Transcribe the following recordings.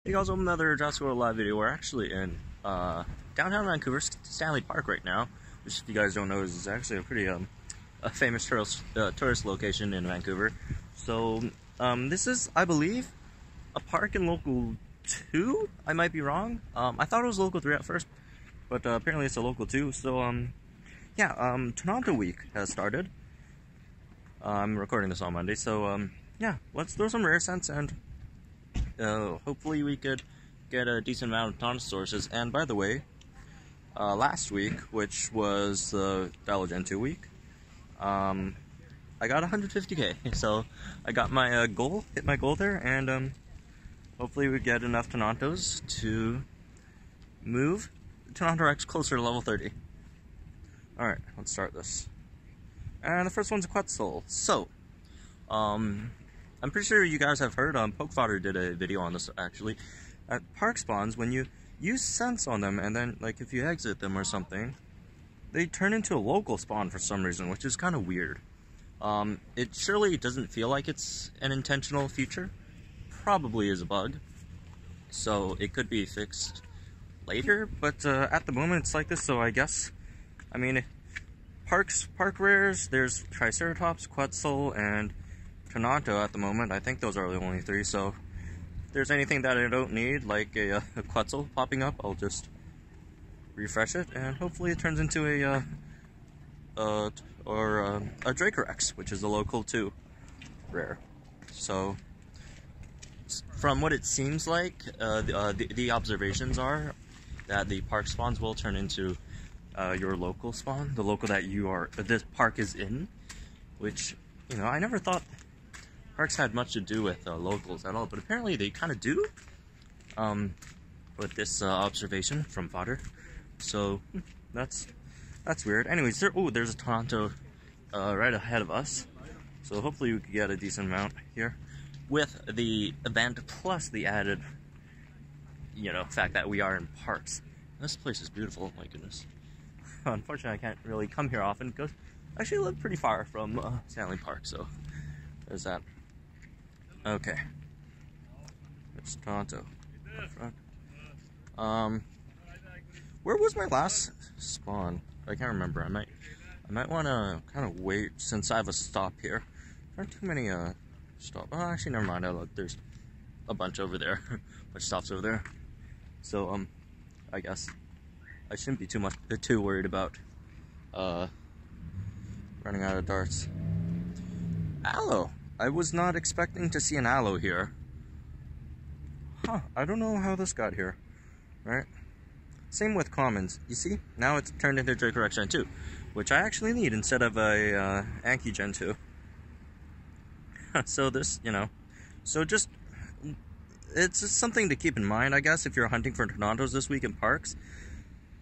Hey guys, welcome to another Jurassic World Alive video. We're actually in downtown Vancouver, Stanley Park right now, which, if you guys don't know, is actually a pretty a famous tourist location in Vancouver. So this is, I believe, a park in Local 2. I might be wrong. I thought it was Local 3 at first, but apparently it's a Local 2. So yeah, Toronto Week has started. I'm recording this on Monday, so yeah, let's throw some rare scents and hopefully we could get a decent amount of Tenontosauruses. And by the way, last week, which was the Gen 2 week, I got 150k, so I got my goal, hit my goal there, and hopefully we get enough Tenontos to move Tenontorex closer to level 30. Alright, let's start this. And the first one's a Quetzal. So, I'm pretty sure you guys have heard, Poke Fodder did a video on this actually. At park spawns, when you use scents on them and then, like, if you exit them or something, they turn into a local spawn for some reason, which is kind of weird. It surely doesn't feel like it's an intentional feature. Probably is a bug. So it could be fixed later, but at the moment it's like this, so I guess, I mean, park rares, there's Triceratops, Quetzal, and Tenonto at the moment. I think those are the only three, so if there's anything that I don't need, like a Quetzal popping up, I'll just refresh it, and hopefully it turns into a Dracorex, which is a Local 2 rare. So, from what it seems like, the observations are that the park spawns will turn into your local spawn, the local that this park is in, which, you know, I never thought parks had much to do with locals at all, but apparently they kind of do, with this observation from Fodder. So that's weird. Anyways, there's a Tenonto right ahead of us, so hopefully we could get a decent amount here with the event plus the added, you know, fact that we are in parks. This place is beautiful. Oh my goodness. Unfortunately, I can't really come here often because I actually live pretty far from Stanley Park, so there's that. Okay, it's Toronto. Where was my last spawn? I can't remember. I might want to kind of wait since I have a stop here. There aren't too many stops. Oh, actually, never mind. Look, there's a bunch over there, a bunch of stops over there. So I guess I shouldn't be too worried about running out of darts. Aloe. I was not expecting to see an aloe here. Huh, I don't know how this got here. Right? Same with commons. You see? Now it's turned into Dracorex Gen 2, which I actually need instead of a Anki Gen 2. So this, you know, so just, it's just something to keep in mind, I guess, if you're hunting for Tenontos this week in parks,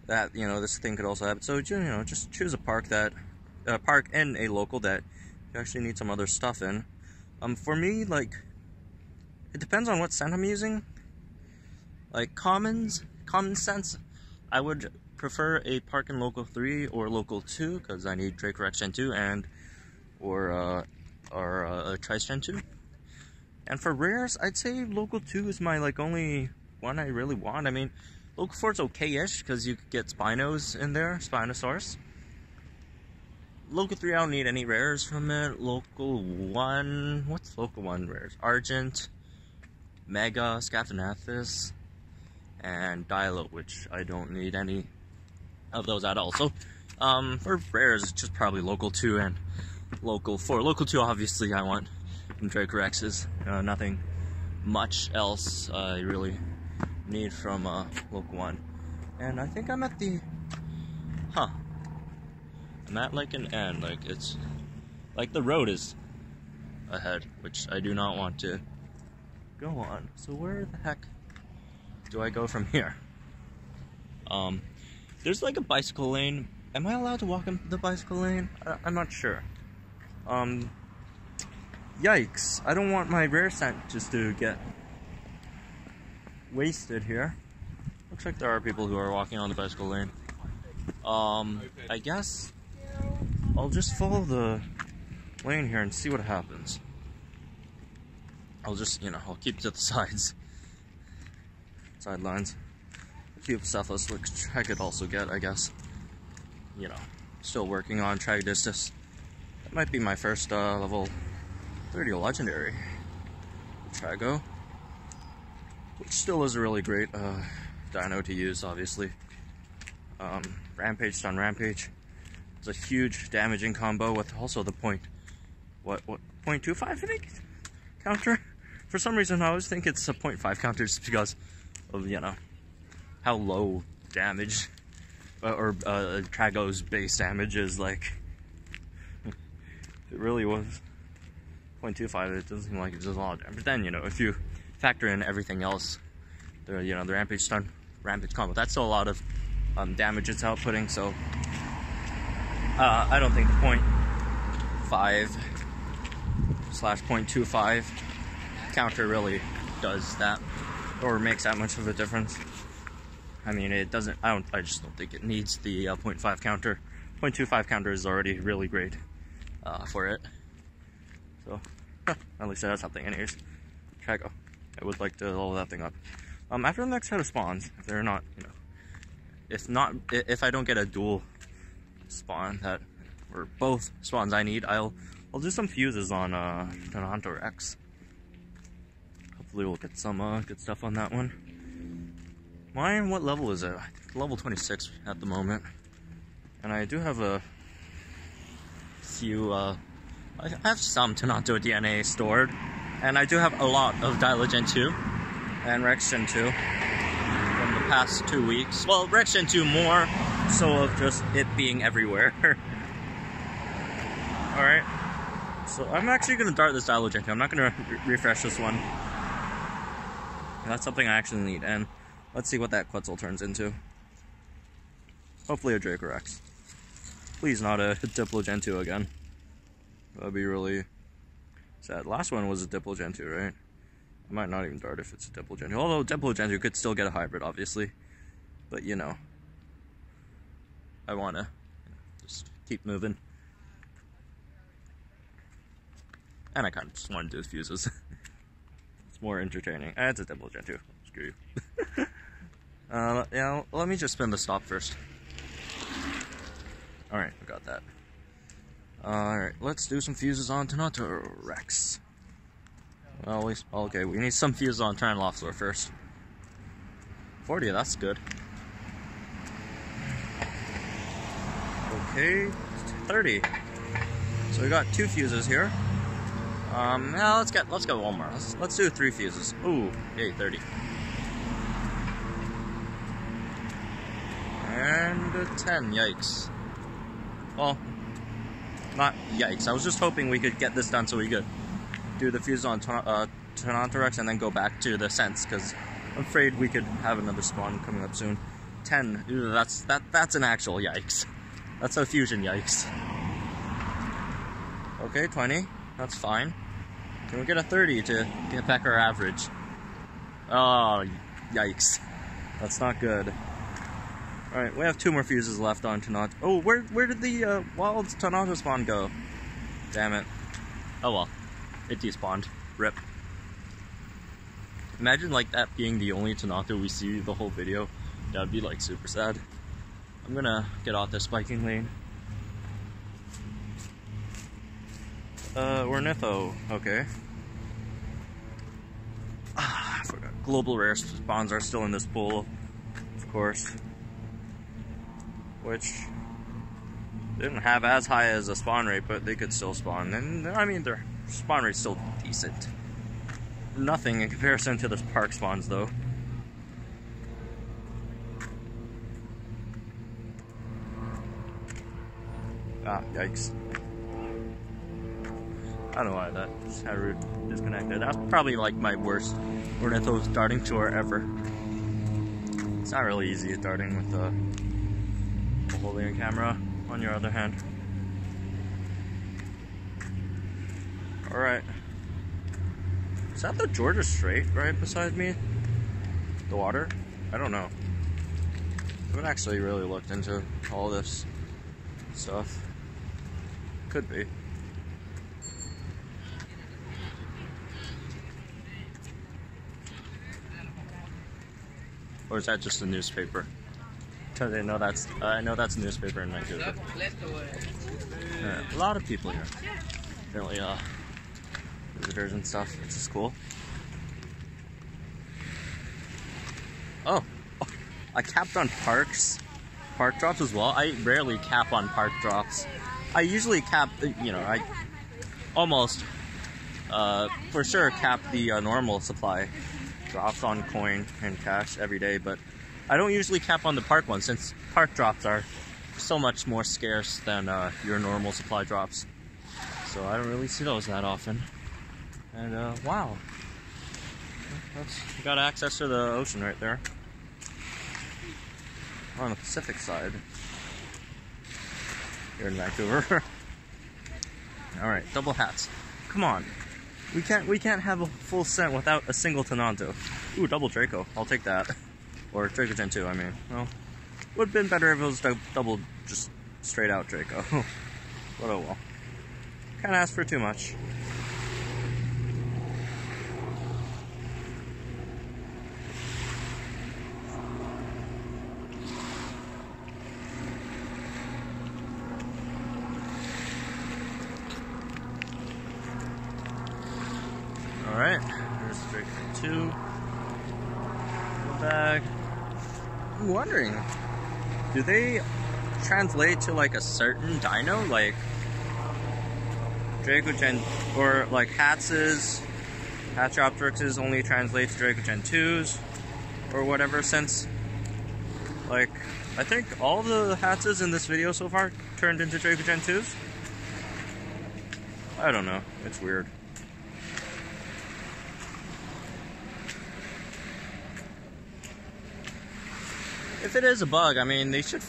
that, you know, this thing could also happen. So, you know, just choose a park and a local that you actually need some other stuff in. For me, like, it depends on what scent I'm using. Like, common sense, I would prefer a park in Local 3 or Local 2, because I need Dracorex Gen 2 or a Trice Gen 2. And for rares, I'd say Local 2 is my, like, only one I really want. I mean, Local 4 is okay-ish, because you could get Spinos in there, Spinosaurus. Local 3, I don't need any rares from it. Local 1, what's Local 1 rares? Argent, Mega, Scaphanathus, and Dilo, which I don't need any of those at all. So, for rares, it's just probably Local 2 and Local 4. Local 2, obviously, I want Dracorexes. Nothing much else I really need from Local 1. And I think I'm at the... I'm at, like, an end. Like, it's... like, the road is ahead, which I do not want to go on. So where the heck do I go from here? There's, like, a bicycle lane. Am I allowed to walk in the bicycle lane? I'm not sure. Yikes. I don't want my rare scent just to get wasted here. Looks like there are people who are walking on the bicycle lane. I guess I'll just follow the lane here and see what happens. I'll just, you know, I'll keep to the sides. sidelines. Puphocephalus, which I could also get, I guess. You know, still working on Tragodistus. That might be my first level 30 legendary Trago, which still is a really great dino to use, obviously. Rampage, stun rampage. It's a huge damaging combo with also the 0.25 I think counter. For some reason I always think it's a 0.5 counter just because of, you know, how low damage or Trago's base damage is. Like, it really was 0.25. It doesn't seem like it does a lot of damage. But then, you know, if you factor in everything else, the, you know, the rampage stun, rampage combo, that's still a lot of damage it's outputting. So I don't think the 0.5/0.25 counter really does that or makes that much of a difference. I mean, it doesn't. I just don't think it needs the 0.5 counter. 0.25 counter is already really great for it. So at least that's something. Anyways, Trago. I would like to level that thing up. After the next set of spawns, if they're not, you know, if I don't get a dual spawn that, or both spawns I need, I'll do some fuses on Tenontorex. Hopefully we'll get some good stuff on that one. Mine, what level is it? I think level 26 at the moment. And I do have a few, I have some Tenonto DNA stored. And I do have a lot of Dialogen 2 and Rex Gen 2 from the past 2 weeks. Well, Rex Gen 2 more so of just it being everywhere. Alright, so I'm actually going to dart this Dialogen 2. I'm not going to refresh this one. That's something I actually need, and let's see what that Quetzal turns into. Hopefully a Dracorex. Please not a Diplogen 2 again. That'd be really sad. Last one was a Diplogen 2, right? I might not even dart if it's a Diplogen 2. Although Diplogen 2 could still get a hybrid, obviously. But, you know, I want to just keep moving. And I kind of just want to do the fuses. It's more entertaining. It's a Diplogen 2. Screw you. Yeah, let me just spin the stop first. Alright, we got that. Alright, let's do some fuses on Tenontorex. Well, at least, okay, we need some fuses on Tyrannosaurus first. 40, that's good. Okay, 30. So we got 2 fuses here. Now let's get one more. Let's do 3 fuses. Ooh, yay, 30. And 10, yikes. Well, not yikes. I was just hoping we could get this done so we could do the fuse on Tenontorex and then go back to the Sense, because I'm afraid we could have another spawn coming up soon. 10, ew, that's an actual yikes. That's a fusion yikes. Okay, 20, that's fine. Can we get a 30 to get back our average? Oh, yikes. That's not good. Alright, we have 2 more fuses left on Tenont. Oh, where did the wild Tenonto spawn go? Damn it. Oh well. It despawned. RIP. Imagine like that being the only Tenonto we see the whole video. That would be like super sad. I'm gonna get off this spiking lane. Ornitho. Okay. I forgot. Global rare spawns are still in this pool, of course. Which didn't have as high as a spawn rate, but they could still spawn. And I mean, their spawn rate's still decent. Nothing in comparison to the park spawns, though. Ah, yikes. I don't know why that just had disconnected. That's probably like my worst Ornitho darting tour ever. It's not really easy at darting with holding a camera on your other hand. Alright. Is that the Georgia Strait right beside me? The water? I don't know. I haven't actually really looked into all this stuff. Could be. Or is that just a newspaper? Because I know that's a newspaper in Vancouver. A lot of people here. Apparently, visitors and stuff, which is cool. Oh, I capped on park drops as well. I rarely cap on park drops. I usually cap, I almost, for sure cap the normal supply drops on coin and cash every day, but I don't usually cap on the park ones since park drops are so much more scarce than your normal supply drops. So I don't really see those that often. And wow, you got access to the ocean right there. We're on the Pacific side here in Vancouver. All right, double hats. Come on, we can't have a full scent without a single Tenonto. Ooh, double Draco. I'll take that. Or Draco Gen 2, I mean. Well, would have been better if it was double, just straight out Draco. But oh well. Can't ask for too much. Alright, there's Draco Gen 2. Bag. I'm wondering, do they translate to like a certain dino, like Draco Gen, or like Hatchopteryxes only translate to Draco Gen 2s or whatever, since like I think all the Hatses in this video so far turned into Draco Gen 2s. I don't know, it's weird. If it is a bug, I mean, they should,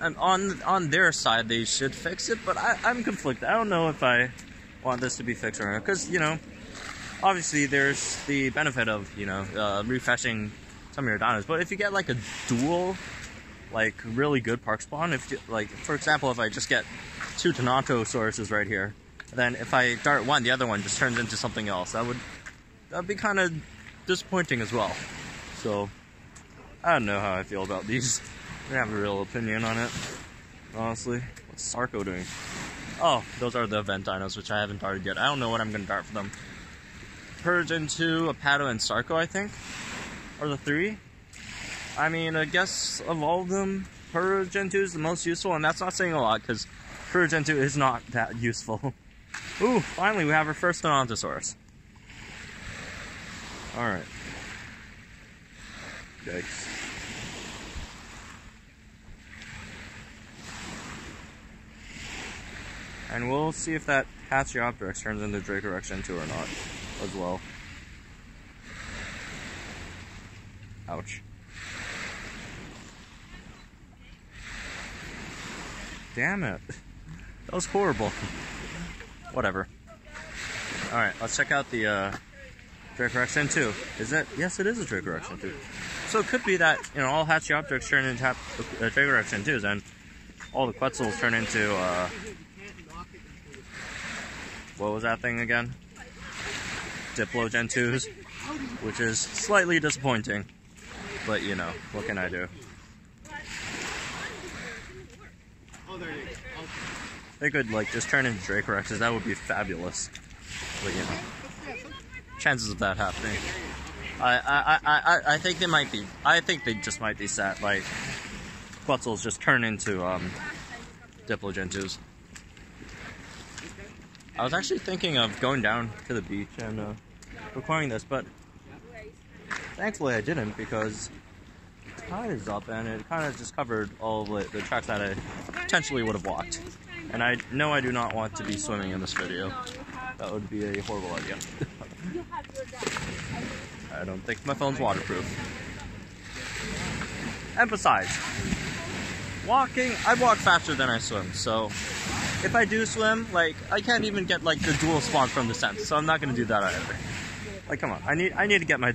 on their side, they should fix it, but I'm conflicted. I don't know if I want this to be fixed or not, because, obviously there's the benefit of, refreshing some of your dinos, but if you get, like, a dual, like, really good park spawn, if, like, for example, if I just get 2 Tenontosauruses right here, then if I dart one, the other one just turns into something else. That'd be kind of disappointing as well. So I don't know how I feel about these. I don't have a real opinion on it, honestly. What's Sarko doing? Oh, those are the event dinos, which I haven't darted yet. I don't know what I'm going to dart for them. Gen 2, Apato, and Sarko, I think, are the 3. I mean, I guess of all of them, Gen 2 is the most useful, and that's not saying a lot, because Gen 2 is not that useful. Ooh, finally we have our first Tenontosaurus. Alright. Yikes. And we'll see if that Hatchopteryx turns into Draco Gen 2 or not, as well. Ouch. Damn it. That was horrible. Whatever. Alright, let's check out the Draco Gen 2. Is it? Yes, it is a Draco Gen 2. So it could be that, all Hatchopteryx turn into Draco Gen 2s, and all the Quetzals turn into, what was that thing again? Diplo Gen 2s, which is slightly disappointing. But, what can I do? They could, like, just turn into Dracorexes. That would be fabulous. But, chances of that happening. I think they might be. I think they just might be set. Like, Quetzals just turn into Diplo Gen 2s. I was actually thinking of going down to the beach and recording this, but thankfully I didn't, because the tide is up and it kind of just covered all of the tracks that I potentially would have walked. And I know I do not want to be swimming in this video. That would be a horrible idea. I don't think my phone's waterproof. And besides, I walk faster than I swim, so if I do swim, like, I can't even get, like, the dual spawns from the scents, so I'm not going to do that either. Like, come on, I need to get my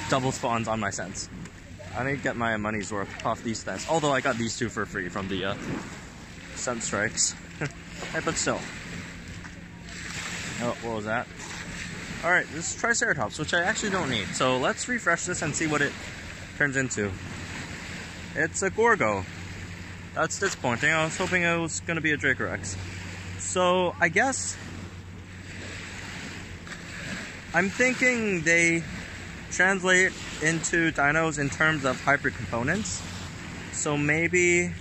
double spawns on my scents. I need to get my money's worth off these scents, although I got these 2 for free from the scent strikes. But still. Oh, what was that? Alright, this is Triceratops, which I actually don't need. So let's refresh this and see what it turns into. It's a Gorgo. That's disappointing. I was hoping it was going to be a Dracorex. So, I guess I'm thinking they translate into dinos in terms of hybrid components. So maybe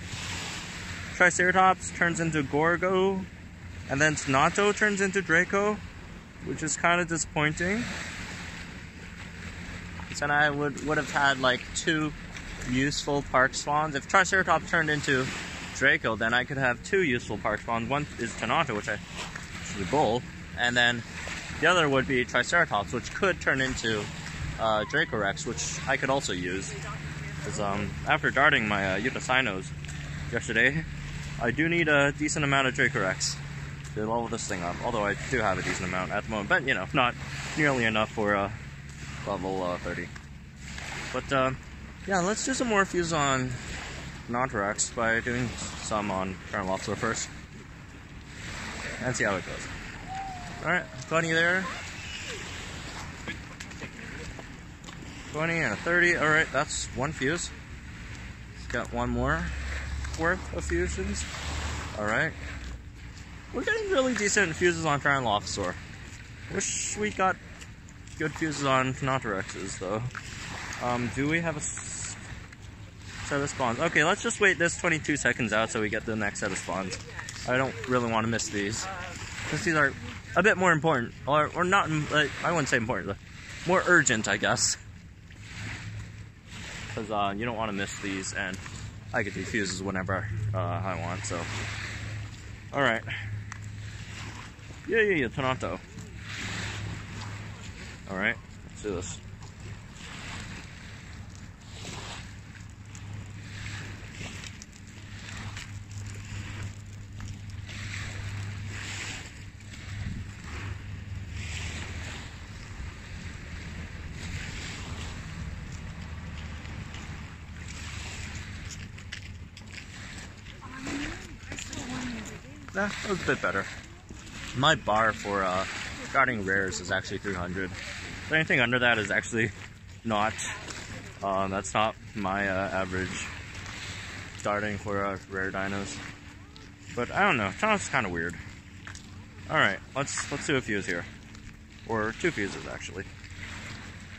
Triceratops turns into Gorgo, and then Tenonto turns into Draco, which is kind of disappointing. Then I would have had like 2 useful park spawns. If Triceratops turned into Draco, then I could have 2 useful park spawns. One is Tenonto, which I should bowl, and then the other would be Triceratops, which could turn into Dracorex, which I could also use. Because after darting my Eutocinos yesterday, I do need a decent amount of Dracorex to level this thing up. Although I do have a decent amount at the moment, but you know, not nearly enough for level 30. But yeah, let's do some more fuses on Tenontorex by doing some on Tenontosauruses first, and see how it goes. Alright, 20 there. 20 and a 30. Alright, that's 1 fuse. Got 1 more worth of fusions. Alright. We're getting really decent fuses on Tenontosauruses. Wish we got good fuses on Tenontorexes though. Do we have a set of spawns? Okay, let's just wait this 22 seconds out so we get the next set of spawns. I don't really want to miss these, because these are a bit more important, or not, I wouldn't say important, but more urgent, I guess. Because you don't want to miss these, and I get these fuses whenever I want, so. Alright. Yeah, Tenonto. Alright, let's do this. That was a bit better. My bar for starting rares is actually 300. So anything under that is actually not. That's not my average starting for rare dinos. But I don't know. It's kind of weird. All right, let's do a fuse here, or 2 fuses actually.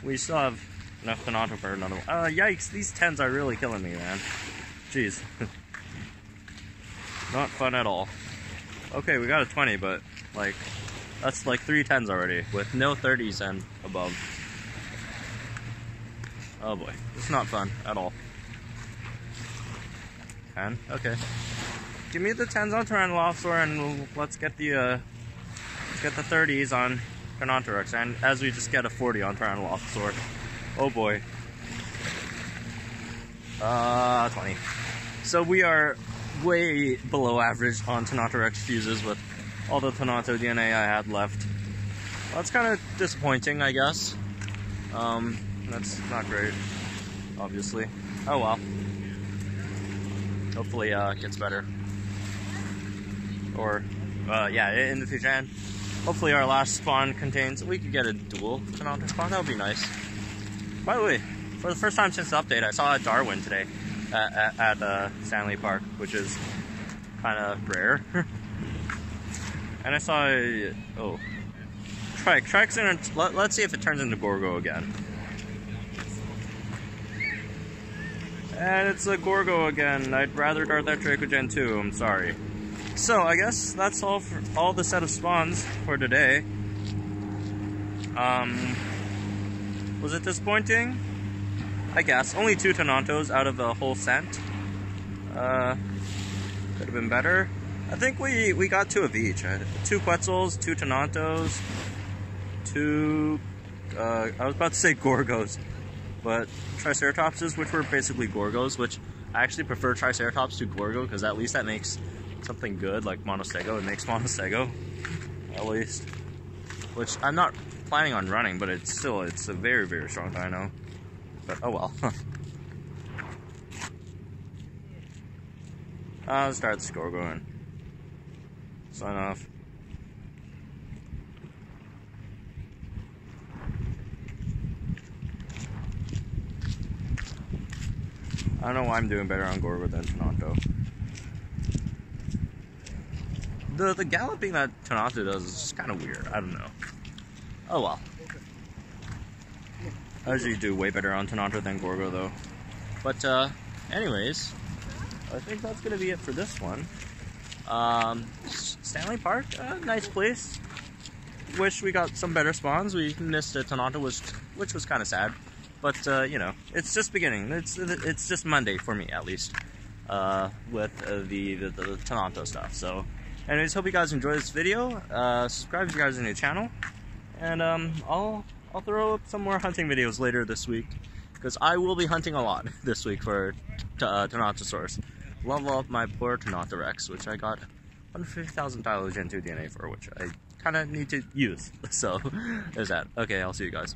We still have enough Tenonto for another one. Yikes! These 10s are really killing me, man. Jeez. Not fun at all. Okay, we got a 20, but like that's like 3 10s already with no 30s and above. Oh boy, it's not fun at all. 10, okay. Give me the 10s on Tenontosauruses, and let's get the 30s on Tenontorex, and as we just get a 40 on Tenontosauruses. Oh boy. 20. So we are way below average on Tenontorex fuses with all the Tenonto DNA I had left. Well, that's kind of disappointing, I guess. That's not great, obviously. Oh well. Hopefully it gets better. Or, yeah, in the future. And hopefully our last spawn contains... We could get a dual Tenonto spawn, that would be nice. By the way, for the first time since the update, I saw a Darwin today at Stanley Park, which is kind of rare. And I saw oh, Trike's in. Let's see if it turns into Gorgo again. And it's a Gorgo again. I'd rather dart that Draco Gen 2. I'm sorry. So I guess that's all for all the set of spawns for today. Was it disappointing? I guess. Only 2 Tenontos out of a whole set. Could have been better. I think we got 2 of each. 2 Quetzals, 2 Tenontos, 2... I was about to say Gorgos, but Triceratopses, which were basically Gorgos, which I actually prefer Triceratops to Gorgo, because at least that makes something good, like Montestego. It makes Montestego, at least. Which I'm not planning on running, but it's a very, very strong dino. But oh well. Let's start the score going. Sign off. I don't know why I'm doing better on Gorgo than Tenonto. The galloping that Tenonto does is just kind of weird. I don't know. Oh well. I usually do way better on Tenonto than Gorgo though. But anyways, I think that's gonna be it for this one. Stanley Park, nice place. Wish we got some better spawns. We missed a Tenonto, which was kind of sad. But you know, it's just beginning. It's just Monday for me at least, with the Tenonto stuff. So, anyways, hope you guys enjoy this video. Subscribe if you guys are new to the channel, and I'll throw up some more hunting videos later this week because I will be hunting a lot this week for Tenontosaurus. Love my poor Tenontorex, which I got 150,000 $2 DNA for, which I kind of need to use. So there's that. Okay, I'll see you guys.